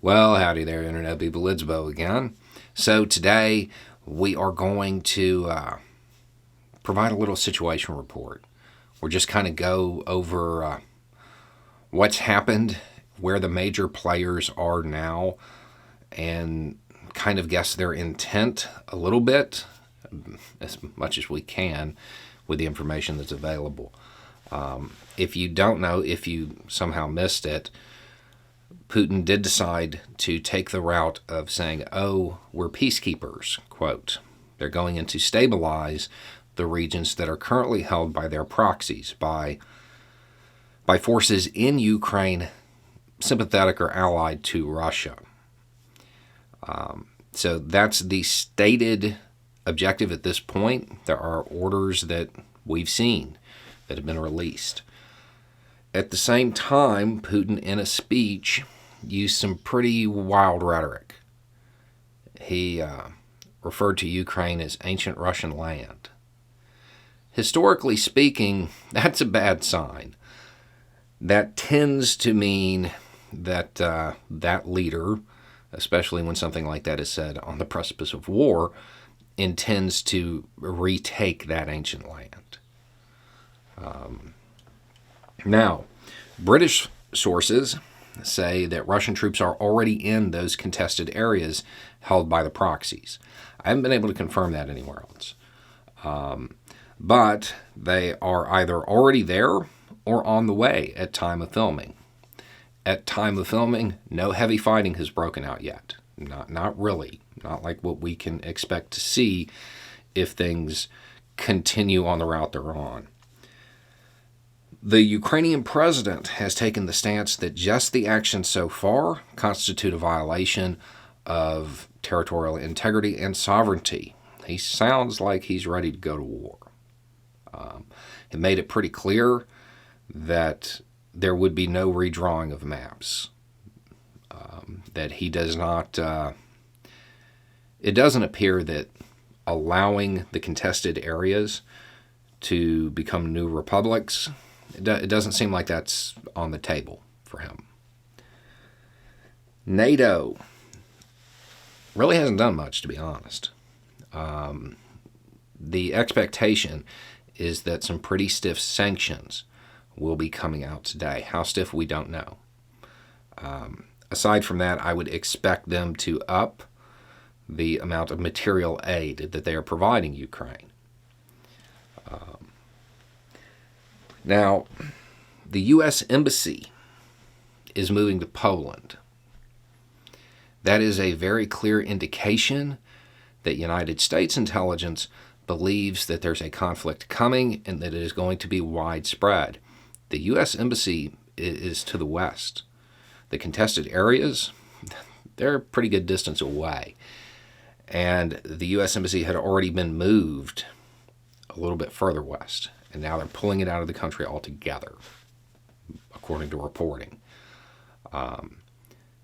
Well, howdy there, Internet people. It's Bo again. So today we are going to provide a little situation report. We'll just kind of go over what's happened, where the major players are now, and kind of guess their intent a little bit, as much as we can, with the information that's available. If you don't know, if you somehow missed it, Putin did decide to take the route of saying, oh, we're peacekeepers, quote. They're going in to stabilize the regions that are currently held by their proxies, by forces in Ukraine sympathetic or allied to Russia. So that's the stated objective at this point. There are orders that we've seen that have been released. At the same time, Putin, in a speech, used some pretty wild rhetoric. He referred to Ukraine as ancient Russian land. Historically speaking, that's a bad sign. That tends to mean that that leader, especially when something like that is said on the precipice of war, intends to retake that ancient land. Now, British sources say that Russian troops are already in those contested areas held by the proxies. I haven't been able to confirm that anywhere else. But they are either already there or on the way at time of filming. At time of filming, no heavy fighting has broken out yet. Not really. Not like what we can expect to see if things continue on the route they're on. The Ukrainian president has taken the stance that just the actions so far constitute a violation of territorial integrity and sovereignty. He sounds like he's ready to go to war. He made it pretty clear that there would be no redrawing of maps. That he does not... it doesn't appear that allowing the contested areas to become new republics, it doesn't seem like that's on the table for him. NATO really hasn't done much, to be honest. The expectation is that some pretty stiff sanctions will be coming out today. How stiff, we don't know. Aside from that, I would expect them to up the amount of material aid that they are providing Ukraine. Now, the U.S. Embassy is moving to Poland. That is a very clear indication that United States intelligence believes that there's a conflict coming and that it is going to be widespread. The U.S. Embassy is to the west. The contested areas, they're a pretty good distance away. And the U.S. Embassy had already been moved a little bit further west. And now they're pulling it out of the country altogether, according to reporting.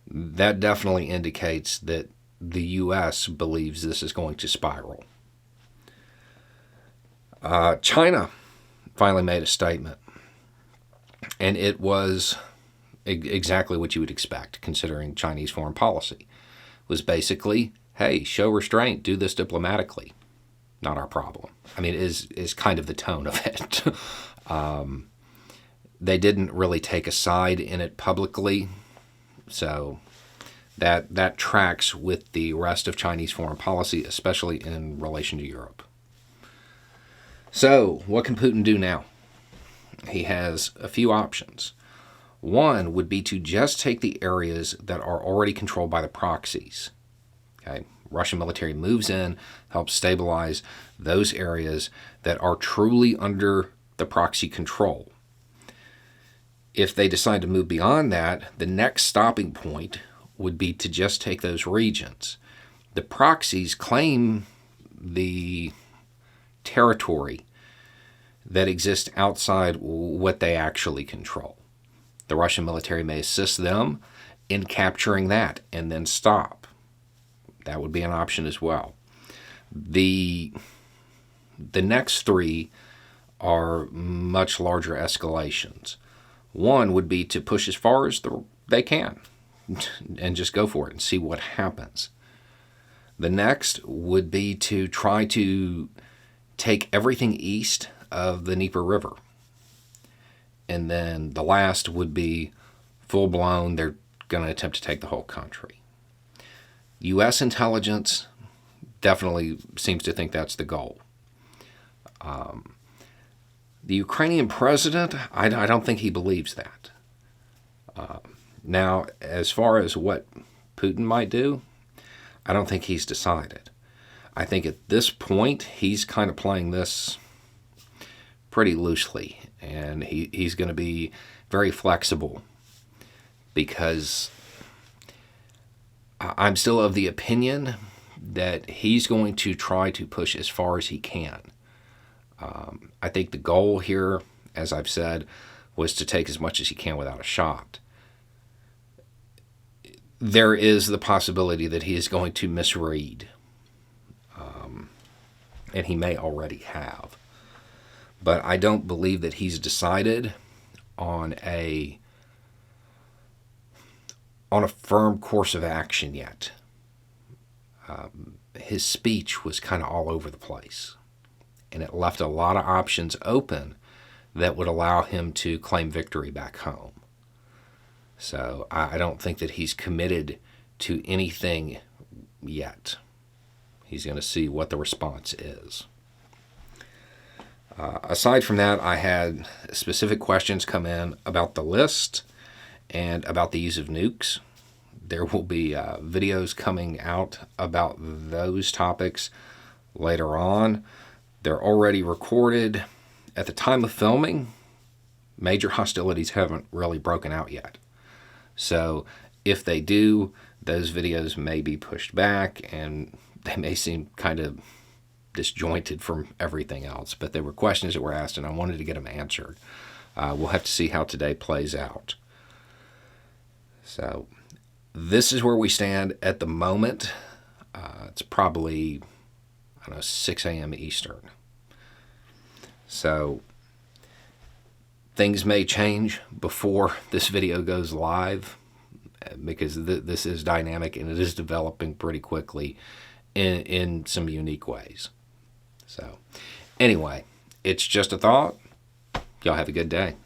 That definitely indicates that the U.S. believes this is going to spiral. China finally made a statement. And it was exactly what you would expect, considering Chinese foreign policy. It was basically, hey, show restraint, do this diplomatically. Not our problem. I mean, it is kind of the tone of it. They didn't really take a side in it publicly, so that tracks with the rest of Chinese foreign policy, especially in relation to Europe. So, what can Putin do now? He has a few options. One would be to just take the areas that are already controlled by the proxies. Okay? Russian military moves in, helps stabilize those areas that are truly under the proxy control. If they decide to move beyond that, the next stopping point would be to just take those regions. The proxies claim the territory that exists outside what they actually control. The Russian military may assist them in capturing that and then stop. That would be an option as well. The next three are much larger escalations. One would be to push as far as they can. and just go for it and see what happens. The next would be to try to take everything east of the Dnieper River. And then the last would be full-blown, they're going to attempt to take the whole country. U.S. intelligence definitely seems to think that's the goal. The Ukrainian president, I don't think he believes that. Now, as far as what Putin might do, I don't think he's decided. I think at this point, he's kind of playing this pretty loosely, and he's going to be very flexible, because I'm still of the opinion that he's going to try to push as far as he can. I think the goal here, as I've said, was to take as much as he can without a shot. There is the possibility that he is going to misread, and he may already have. But I don't believe that he's decided on a firm course of action yet. His speech was kind of all over the place, and it left a lot of options open that would allow him to claim victory back home. So I don't think that he's committed to anything yet. He's going to see what the response is. Aside from that, I had specific questions come in about the list and about the use of nukes. There will be videos coming out about those topics later on. They're already recorded. At the time of filming, major hostilities haven't really broken out yet. So if they do, those videos may be pushed back, and they may seem kind of disjointed from everything else. But there were questions that were asked, and I wanted to get them answered. We'll have to see how today plays out. So this is where we stand at the moment. It's probably, 6 a.m. Eastern. So things may change before this video goes live, because this is dynamic and it is developing pretty quickly in some unique ways. So anyway, it's just a thought. Y'all have a good day.